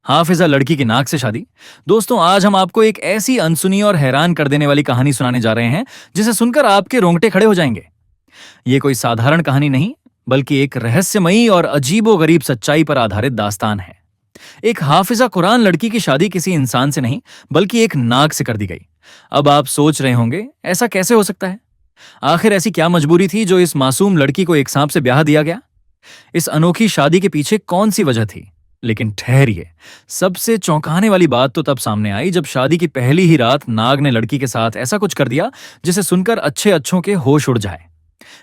हाफिजा लड़की की नाक से शादी। दोस्तों, आज हम आपको एक ऐसी अनसुनी और हैरान कर देने वाली कहानी सुनाने जा रहे हैं जिसे सुनकर आपके रोंगटे खड़े हो जाएंगे। ये कोई साधारण कहानी नहीं, बल्कि एक रहस्यमयी और अजीबोगरीब सच्चाई पर आधारित दास्तान है। एक हाफिजा कुरान लड़की की शादी किसी इंसान से नहीं, बल्कि एक नाग से कर दी गई। अब आप सोच रहे होंगे, ऐसा कैसे हो सकता है? आखिर ऐसी क्या मजबूरी थी जो इस मासूम लड़की को एक सांप से ब्याह दिया गया? इस अनोखी शादी के पीछे कौन सी वजह थी? लेकिन ठहरिए, सबसे चौंकाने वाली बात तो तब सामने आई जब शादी की पहली ही रात नाग ने लड़की के साथ ऐसा कुछ कर दिया जिसे सुनकर अच्छे अच्छों के होश उड़ जाए।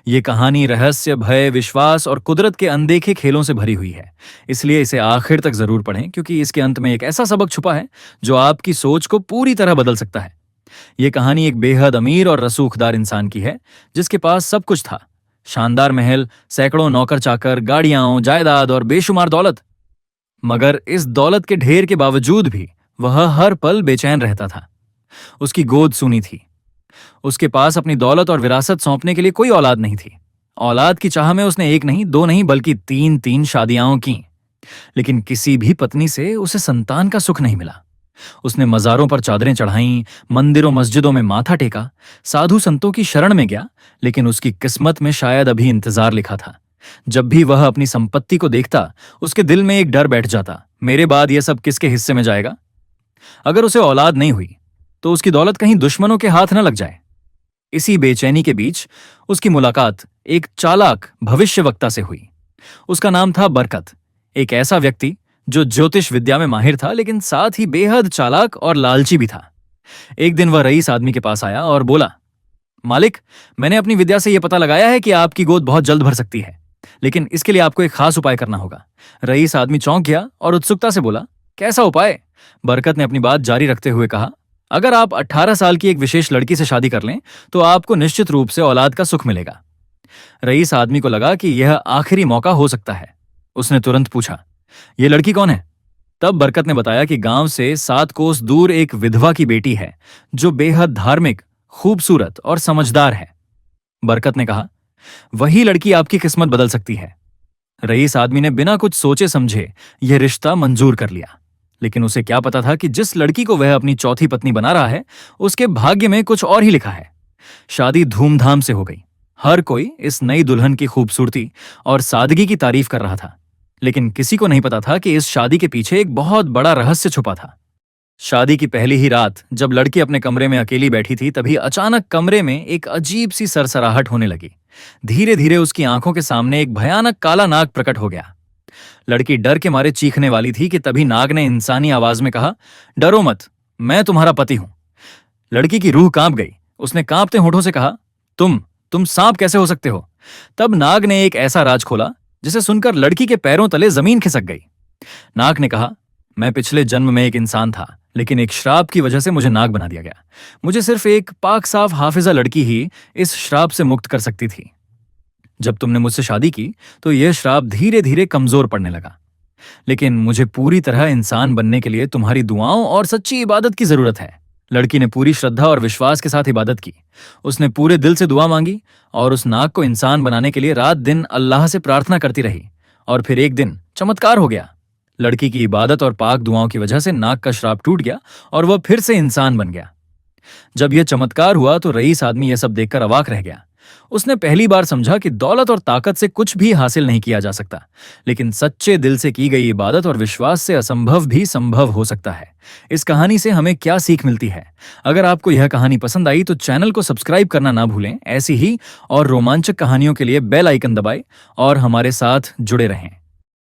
ये कहानी रहस्य, भय, विश्वास और कुदरत के अनदेखे खेलों से भरी हुई है। इसलिए इसे आखिर तक जरूर पढ़ें, क्योंकि इसके अंत में एक ऐसा सबक छुपा है जो आपकी सोच को पूरी तरह बदल सकता है। यह कहानी एक बेहद अमीर और रसूखदार इंसान की है, जिसके पास सब कुछ था। शानदार महल, सैकड़ों नौकर चाकर, गाड़ियां, जायदाद और बेशुमार दौलत। मगर इस दौलत के ढेर के बावजूद भी वह हर पल बेचैन रहता था। उसकी गोद सूनी थी। उसके पास अपनी दौलत और विरासत सौंपने के लिए कोई औलाद नहीं थी। औलाद की चाह में उसने एक नहीं, दो नहीं, बल्कि तीन तीन शादियां की। लेकिन किसी भी पत्नी से उसे संतान का सुख नहीं मिला। उसने मजारों पर चादरें चढ़ाईं, मंदिरों मस्जिदों में माथा टेका, साधु संतों की शरण में गया, लेकिन उसकी किस्मत में शायद अभी इंतजार लिखा था। जब भी वह अपनी संपत्ति को देखता, उसके दिल में एक डर बैठ जाता, मेरे बाद यह सब किसके हिस्से में जाएगा? अगर उसे औलाद नहीं हुई तो उसकी दौलत कहीं दुश्मनों के हाथ न लग जाए। इसी बेचैनी के बीच उसकी मुलाकात एक चालाक भविष्यवक्ता से हुई। उसका नाम था बरकत, एक ऐसा व्यक्ति जो ज्योतिष विद्या में माहिर था, लेकिन साथ ही बेहद चालाक और लालची भी था। एक दिन वह रईस आदमी के पास आया और बोला, मालिक, मैंने अपनी विद्या से यह पता लगाया है कि आपकी गोद बहुत जल्द भर सकती है, लेकिन इसके लिए आपको एक खास उपाय करना होगा। रईस आदमी चौंक गया और उत्सुकता से बोला, कैसा उपाय? बरकत ने अपनी बात जारी रखते हुए कहा, अगर आप 18 साल की एक विशेष लड़की से शादी कर लें तो आपको निश्चित रूप से औलाद का सुख मिलेगा। रईस आदमी को लगा कि यह आखिरी मौका हो सकता है। उसने तुरंत पूछा, यह लड़की कौन है? तब बरकत ने बताया कि गांव से 7 कोस दूर एक विधवा की बेटी है जो बेहद धार्मिक, खूबसूरत और समझदार है। बरकत ने कहा, वही लड़की आपकी किस्मत बदल सकती है। रईस आदमी ने बिना कुछ सोचे समझे यह रिश्ता मंजूर कर लिया, लेकिन उसे क्या पता था कि जिस लड़की को वह अपनी चौथी पत्नी बना रहा है, उसके भाग्य में कुछ और ही लिखा है। शादी धूमधाम से हो गई। हर कोई इस नई दुल्हन की खूबसूरती और सादगी की तारीफ कर रहा था, लेकिन किसी को नहीं पता था कि इस शादी के पीछे एक बहुत बड़ा रहस्य छुपा था। शादी की पहली ही रात जब लड़की अपने कमरे में अकेली बैठी थी, तभी अचानक कमरे में एक अजीब सी सरसराहट होने लगी। धीरे धीरे उसकी आंखों के सामने एक भयानक काला नाग प्रकट हो गया। लड़की डर के मारे चीखने वाली थी कि तभी नाग ने इंसानी आवाज में कहा, डरो मत, मैं तुम्हारा पति हूं। लड़की की रूह कांप गई। उसने कांपते होठों से कहा, तुम सांप कैसे हो सकते हो? तब नाग ने एक ऐसा राज खोला जिसे सुनकर लड़की के पैरों तले जमीन खिसक गई। नाग ने कहा, मैं पिछले जन्म में एक इंसान था, लेकिन एक श्राप की वजह से मुझे नाग बना दिया गया। मुझे सिर्फ एक पाक साफ हाफिजा लड़की ही इस श्राप से मुक्त कर सकती थी। जब तुमने मुझसे शादी की तो यह श्राप धीरे धीरे कमजोर पड़ने लगा, लेकिन मुझे पूरी तरह इंसान बनने के लिए तुम्हारी दुआओं और सच्ची इबादत की जरूरत है। लड़की ने पूरी श्रद्धा और विश्वास के साथ इबादत की। उसने पूरे दिल से दुआ मांगी और उस नाग को इंसान बनाने के लिए रात दिन अल्लाह से प्रार्थना करती रही। और फिर एक दिन चमत्कार हो गया। लड़की की इबादत और पाक दुआओं की वजह से नाग का श्राप टूट गया और वह फिर से इंसान बन गया। जब यह चमत्कार हुआ तो रईस आदमी यह सब देखकर अवाक रह गया। उसने पहली बार समझा कि दौलत और ताकत से कुछ भी हासिल नहीं किया जा सकता, लेकिन सच्चे दिल से की गई इबादत और विश्वास से असंभव भी संभव हो सकता है। इस कहानी से हमें क्या सीख मिलती है? अगर आपको यह कहानी पसंद आई तो चैनल को सब्सक्राइब करना ना भूलें। ऐसी ही और रोमांचक कहानियों के लिए बेल आइकन दबाएं और हमारे साथ जुड़े रहें।